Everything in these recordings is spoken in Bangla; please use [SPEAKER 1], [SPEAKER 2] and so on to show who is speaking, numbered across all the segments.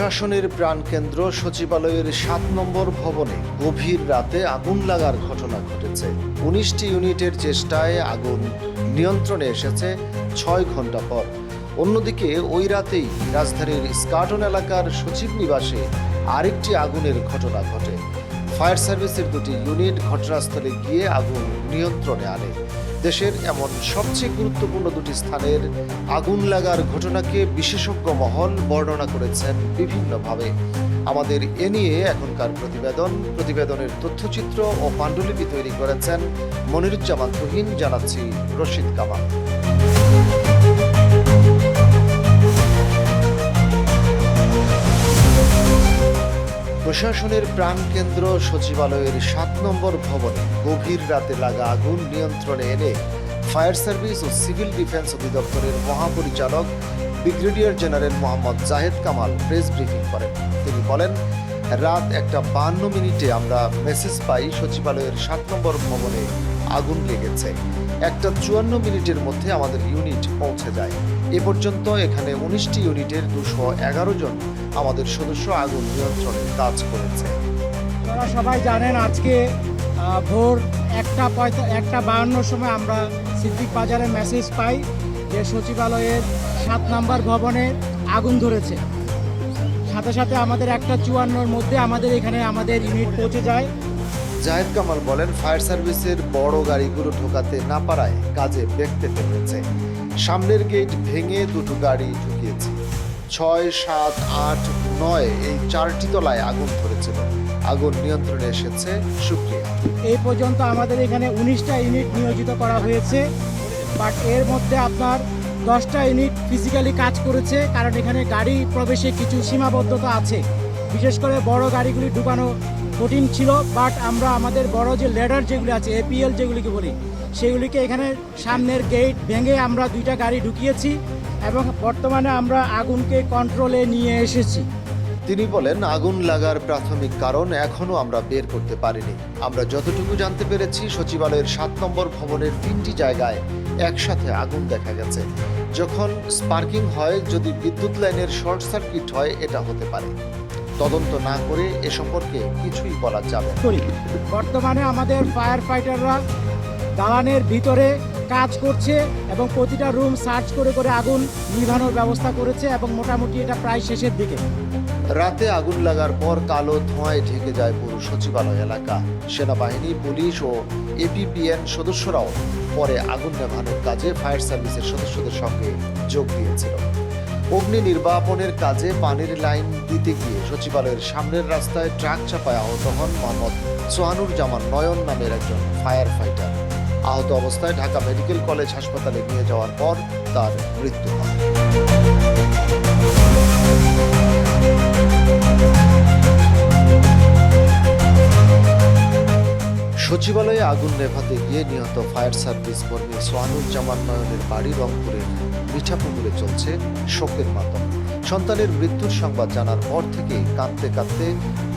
[SPEAKER 1] প্রশাসনের প্রাণকেন্দ্র সচিবালয়ের ৭ নম্বর ভবনে গভীর রাতে আগুন লাগার ঘটনা ঘটেছে। ১৯টি ইউনিটের চেষ্টায় আগুন নিয়ন্ত্রণে এসেছে ৬ ঘন্টা পর। অন্যদিকে ওই রাতেই রাজধানীর স্কাটন এলাকার সচিব নিবাসে আরেকটি আগুনের ঘটনা ঘটে। ফায়ার সার্ভিসের ২টি ইউনিট ঘটনাস্থলে গিয়ে আগুন নিয়ন্ত্রণে আনে। দেশের এমন সবচেয়ে গুরুত্বপূর্ণ ২টি স্থানের আগুন লাগার ঘটনাকে বিশেষজ্ঞ মহল বর্ণনা করেছেন বিভিন্নভাবে। আমাদের এ নিয়ে এখনকার প্রতিবেদনের তথ্যচিত্র ও পাণ্ডুলিপি তৈরি করেছেন মনিরুজ্জামান তুহিন। জানাচ্ছি রশিদ কামাল। প্রশাসনের প্রাণকেন্দ্র সচিবালয়ের ৭ নম্বর ভবনে গভীর রাতে লাগা আগুন নিয়ন্ত্রণে এনে ফায়ার সার্ভিস ও সিভিল ডিফেন্স অধিদপ্তরের মহাপরিচালক brigadier general Mohammad Zahed Kamal press briefing করেন। তিনি বলেন, রাত ১:৫২ আমরা মেসেজ পাই সচিবালয়ের ৭ নম্বর ভবনে আগুন লেগেছে। ১:৫৪ মধ্যে আমাদের ইউনিট পৌঁছে যায়। এ পর্যন্ত এখানে ১৯টি ইউনিটের ২১১ জন আমাদের সদস্য আগুন নিয়ন্ত্রণে কাজ করেছে।
[SPEAKER 2] আপনারা সবাই জানেন, আজকে ভোর ১:৫২ সময় আমরা সিদ্দিক বাজারে মেসেজ পাই যে সচিবালয়ের ৭ নম্বর ভবনে আগুন ধরেছে। সাথে সাথে আমাদের ১:৫৪ মধ্যে এখানে আমাদের ইউনিট পৌঁছে যায়।
[SPEAKER 1] জাহেদ কামাল বলেন, ফায়ার সার্ভিসের বড় গাড়িগুলো ঢোকাতে না পারায় কাজে ব্যাঘাত হয়েছে। সামনের গেট ভেঙে ২টো গাড়ি ঢুকিয়েছি। ৬, ৭, ৮, ৯ এই ৪টি তলায় আগুন ধরেছিল। আগুন নিয়ন্ত্রণে এসেছে শুক্রিয়া।
[SPEAKER 2] এই পর্যন্ত আমাদের এখানে ১৯টা ইউনিট নিয়োজিত করা হয়েছে, বাট এর মধ্যে আপনার 10টা ইউনিট ফিজিক্যালি কাজ করেছে, কারণ এখানে গাড়ি প্রবেশে কিছু সীমাবদ্ধতা আছে। বিশেষ করে বড় গাড়িগুলি ঢুকানো কঠিন ছিল, বাট আমরা আমাদের বড় যে লেডার যেগুলি আছে, এপিএল যেগুলিকে বলি, সেগুলিকে এখানে সামনের গেট ভেঙে আমরা 2টা গাড়ি ঢুকিয়েছি এবং বর্তমানে আমরা আগুনকে কন্ট্রোলে নিয়ে এসেছি।
[SPEAKER 1] তিনি বলেন, আগুন লাগার প্রাথমিক কারণ এখনো আমরা বের করতে পারিনি। আমরা যতটুকু জানতে পেরেছি, সচিবালয়ের ৭ নম্বর ভবনের 3টি জায়গায় একসাথে আগুন দেখা গেছে। যখন স্পার্কিং হয়, যদি বিদ্যুৎ লাইনের শর্ট সার্কিট হয়, এটা হতে পারে। তদন্ত না করে এ সম্পর্কে কিছুই বলা যাবে না।
[SPEAKER 2] বর্তমানে আমাদের ফায়ার ফাইটাররা দালানের ভিতরে কাজ করছে এবং প্রতিটা রুম সার্চ করে করে আগুন নিভানোর ব্যবস্থা করেছে এবং মোটামুটি এটা প্রায় শেষের দিকে।
[SPEAKER 1] রাতে আগুন লাগার পর কালো ধোঁয়ায় ঢেকে যায় পুরো সচিবালয় এলাকা। সেনাবাহিনী, পুলিশ ও এপিপিএন সদস্যরাও পরে আগুন নেভানোর কাজে ফায়ার সার্ভিসের সদস্যদের সঙ্গে যোগ দিয়েছিল। অগ্নি নির্বাপনের কাজে পানির লাইন দিতে গিয়ে সচিবালয়ের সামনের রাস্তায় ট্রাক চাপায় আহত হন মোহাম্মদ সোহানুর জামান নয়ন নামের একজন ফায়ার ফাইটার। আহত অবস্থায় ঢাকা মেডিকেল কলেজ হাসপাতালে নিয়ে যাওয়ার পর তার মৃত্যু হয়। সচিবালয়ে আগুন নেভাতে গিয়ে নিহত ফায়ার সার্ভিস কর্মী সোহানুজ্জামান নয়নের বাড়ি রংপুরের মিঠাপুকুরে চলছে শোকের মাতম। সন্তানের মৃত্যুর সংবাদ জানার পর থেকে কাঁদতে কাঁদতে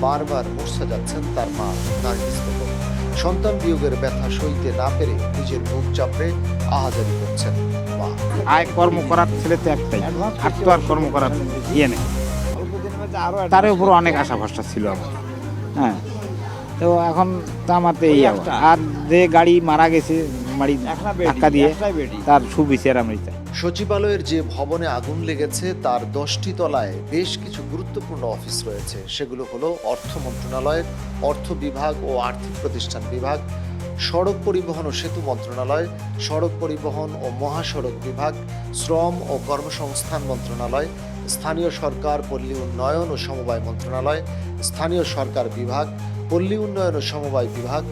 [SPEAKER 1] বারবার মূর্ছা যাচ্ছেন তার মা নার্গিস বেগম। সন্তান বিয়োগের ব্যথা সইতে না পেরে নিজের মুখ চাপড়ে আহাজারি করছেন মা।
[SPEAKER 3] আয় কর্ম করার ছেলে তো একটাই, আর তো আর কর্ম করার ইয়ে নেই। তার উপর অনেক আশা ভরসা ছিল আমার। হ্যাঁ, তো এখন তো আমার তো এই আর যে গাড়ি মারা গেছে, বাড়ি ধাক্কা দিয়ে, তার সুবিচার আমি চাই।
[SPEAKER 1] সচিবালয়ের যে ভবনে আগুন লেগেছে তার 10টি তলায় বেশ কিছু গুরুত্বপূর্ণ অফিস রয়েছে। সেগুলো হলো অর্থ মন্ত্রণালয়, অর্থ বিভাগ ও আর্থিক প্রতিষ্ঠান বিভাগ, সড়ক পরিবহন ও সেতু মন্ত্রণালয়, সড়ক পরিবহন ও মহাসড়ক বিভাগ, শ্রম ও কর্মসংস্থান মন্ত্রণালয়, স্থানীয় সরকার, পল্লী উন্নয়ন ও সমবায় মন্ত্রণালয়, স্থানীয় সরকার বিভাগ, পল্লী উন্নয়ন ও সমবায় বিভাগ,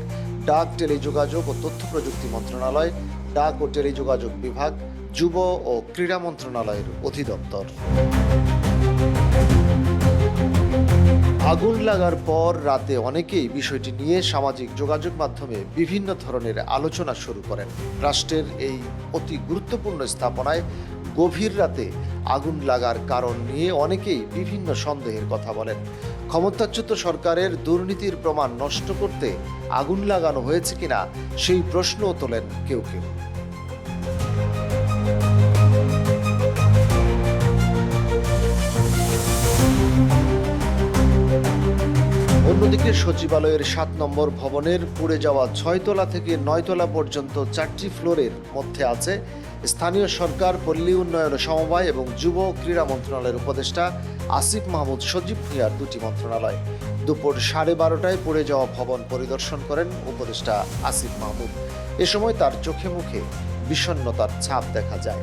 [SPEAKER 1] ডাক, টেলিযোগাযোগ ও তথ্য প্রযুক্তি মন্ত্রণালয়, ডাক ও টেলিযোগাযোগ বিভাগ, যুব ও ক্রীড়া মন্ত্রণালয়ের অধিদপ্তর। আগুন লাগার পর রাতে অনেকেই বিষয়টি নিয়ে সামাজিক যোগাযোগ মাধ্যমে বিভিন্ন ধরনের আলোচনা শুরু করেন। রাষ্ট্রের এই অতি গুরুত্বপূর্ণ স্থাপনায় গভীর রাতে আগুন লাগার কারণ নিয়ে অনেকেই বিভিন্ন সন্দেহের কথা বলেন। ক্ষমতাচ্যুত সরকারের দুর্নীতির প্রমাণ নষ্ট করতে আগুন লাগানো হয়েছে কিনা সেই প্রশ্নও তোলেন কেউ কেউ। অন্যদিকে সচিবালয়ের ৭ নম্বর ভবনের পুড়ে যাওয়া ৬ তলা থেকে ৯ তলা পর্যন্ত 4টি ফ্লোরের মধ্যে আছে স্থানীয় সরকার, পল্লী উন্নয়ন ও সমবায় এবং যুব ও ক্রীড়া মন্ত্রণালয়ের উপদেষ্টা আসিফ মাহমুদ সজীব ভূঁইয়ার 2টি মন্ত্রণালয়। দুপুর 12:30টায় পুড়ে যাওয়া ভবন পরিদর্শন করেন উপদেষ্টা আসিফ মাহমুদ। এ সময় তার চোখে মুখে বিষণ্ণতার ছাপ দেখা যায়।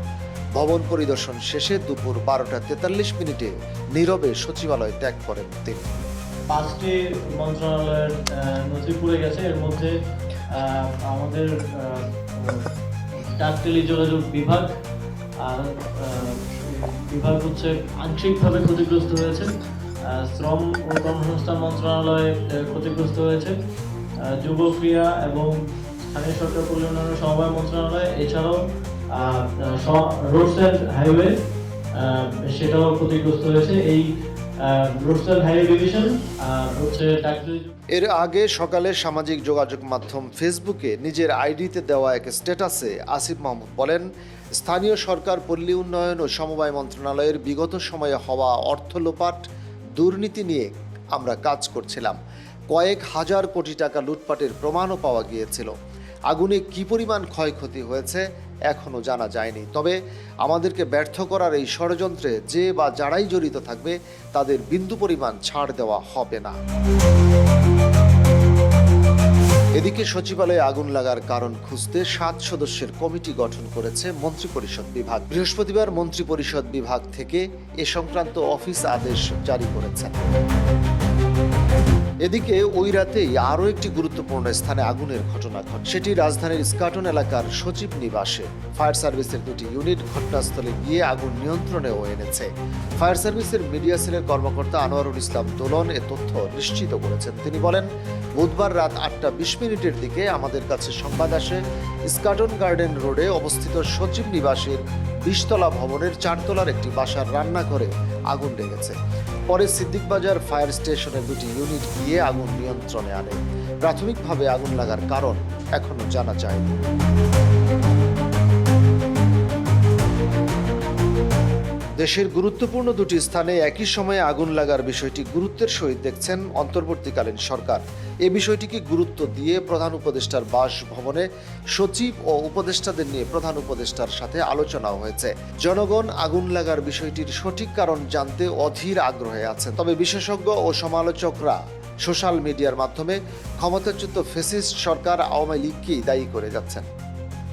[SPEAKER 1] ভবন পরিদর্শন শেষে দুপুর 12:43 নীরবে সচিবালয় ত্যাগ করেন তিনি।
[SPEAKER 4] 5টি মন্ত্রণালয়ের নথি পুড়ে গেছে। এর মধ্যে আমাদের ডাক টেলি যোগাযোগ বিভাগ হচ্ছে আংশিকভাবে ক্ষতিগ্রস্ত হয়েছে। শ্রম ও কর্মসংস্থান মন্ত্রণালয় ক্ষতিগ্রস্ত হয়েছে। যুব ক্রীড়া এবং স্থানীয় সরকার, পল্লী উন্নয়ন ও সমবায় মন্ত্রণালয়, এছাড়াও রোডস অ্যান্ড হাইওয়ে সেটাও ক্ষতিগ্রস্ত হয়েছে। এই রোডস অ্যান্ড হাইওয়ে ডিভিশন হচ্ছে ডাক টেলি।
[SPEAKER 1] এর আগে সকালে সামাজিক যোগাযোগ মাধ্যম ফেসবুকে নিজের আইডিতে দেওয়া এক স্ট্যাটাসে আসিফ মাহমুদ বলেন, স্থানীয় সরকার, পল্লী উন্নয়ন ও সমবায় মন্ত্রণালয়ের বিগত সময়ে হওয়া অর্থ লোপাট, দুর্নীতি নিয়ে আমরা কাজ করছিলাম। কয়েক হাজার কোটি টাকা লুটপাটের প্রমাণও পাওয়া গিয়েছিল। আগুনে কী পরিমাণ ক্ষয়ক্ষতি হয়েছে এখনও জানা যায়নি। তবে আমাদেরকে ব্যর্থ করার এই ষড়যন্ত্রে যে বা যারাই জড়িত থাকবে তাদের বিন্দু পরিমাণ ছাড় দেওয়া হবে না। এদিকে সচিবালয়ে আগুন লাগার কারণ খুঁজতে 7 সদস্যের কমিটি গঠন করেছে মন্ত্রিপরিষদ বিভাগ। বৃহস্পতিবার মন্ত্রিপরিষদ বিভাগ থেকে এ সংক্রান্ত অফিস আদেশ জারি করেছেন। এদিকে ওই রাতেই আরও একটি গুরুত্বপূর্ণ স্থানে আগুনের ঘটনা ঘটে। সেটি রাজধানীর ইস্কাটন এলাকার সচিব নিবাসে। ফায়ার সার্ভিসের 2টি ইউনিট ঘটনাস্থলে গিয়ে আগুন নিয়ন্ত্রণেও এনেছে। ফায়ার সার্ভিসের মিডিয়া সেলের কর্মকর্তা আনোয়ারুল ইসলাম দোলন এ তথ্য নিশ্চিত করেছেন। তিনি বলেন, বুধবার রাত 8:20 দিকে আমাদের কাছে সংবাদ আসে ইস্কাটন গার্ডেন রোডে অবস্থিত সচিব নিবাসের 20 তলা ভবনের 4 তলার একটি বাসার রান্নাঘরে আগুন লেগেছে। পরে সিদ্দিক বাজার ফায়ার স্টেশনের 2টি ইউনিট গিয়ে আগুন নিয়ন্ত্রণে আনে। প্রাথমিকভাবে আগুন লাগার কারণ এখনো জানা যায়নি। দেশের গুরুত্বপূর্ণ 2টি স্থানে একই সময়ে আগুন লাগার বিষয়টি গুরুত্বের সহিত দেখছেন অন্তর্বর্তীকালীন সরকার। এ বিষয়টিকে গুরুত্ব দিয়ে প্রধান উপদেষ্টার বাসভবনে সচিব ও উপদেষ্টাদের নিয়ে প্রধান উপদেষ্টার সাথে আলোচনাও হয়েছে। জনগণ আগুন লাগার বিষয়টির সঠিক কারণ জানতে অধীর আগ্রহে আছেন। তবে বিশেষজ্ঞ ও সমালোচকরা সোশ্যাল মিডিয়ার মাধ্যমে ক্ষমতাচ্যুত ফ্যাসিস্ট সরকার আওয়ামী লীগকেই দায়ী করে যাচ্ছেন।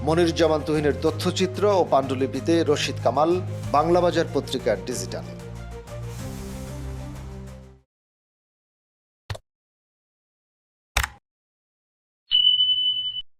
[SPEAKER 1] মনিরুজ্জামান তুহিনের তথ্যচিত্র ও পাণ্ডুলিপিতে রশিদ কামাল, বাংলাবাজার পত্রিকার ডিজিটাল।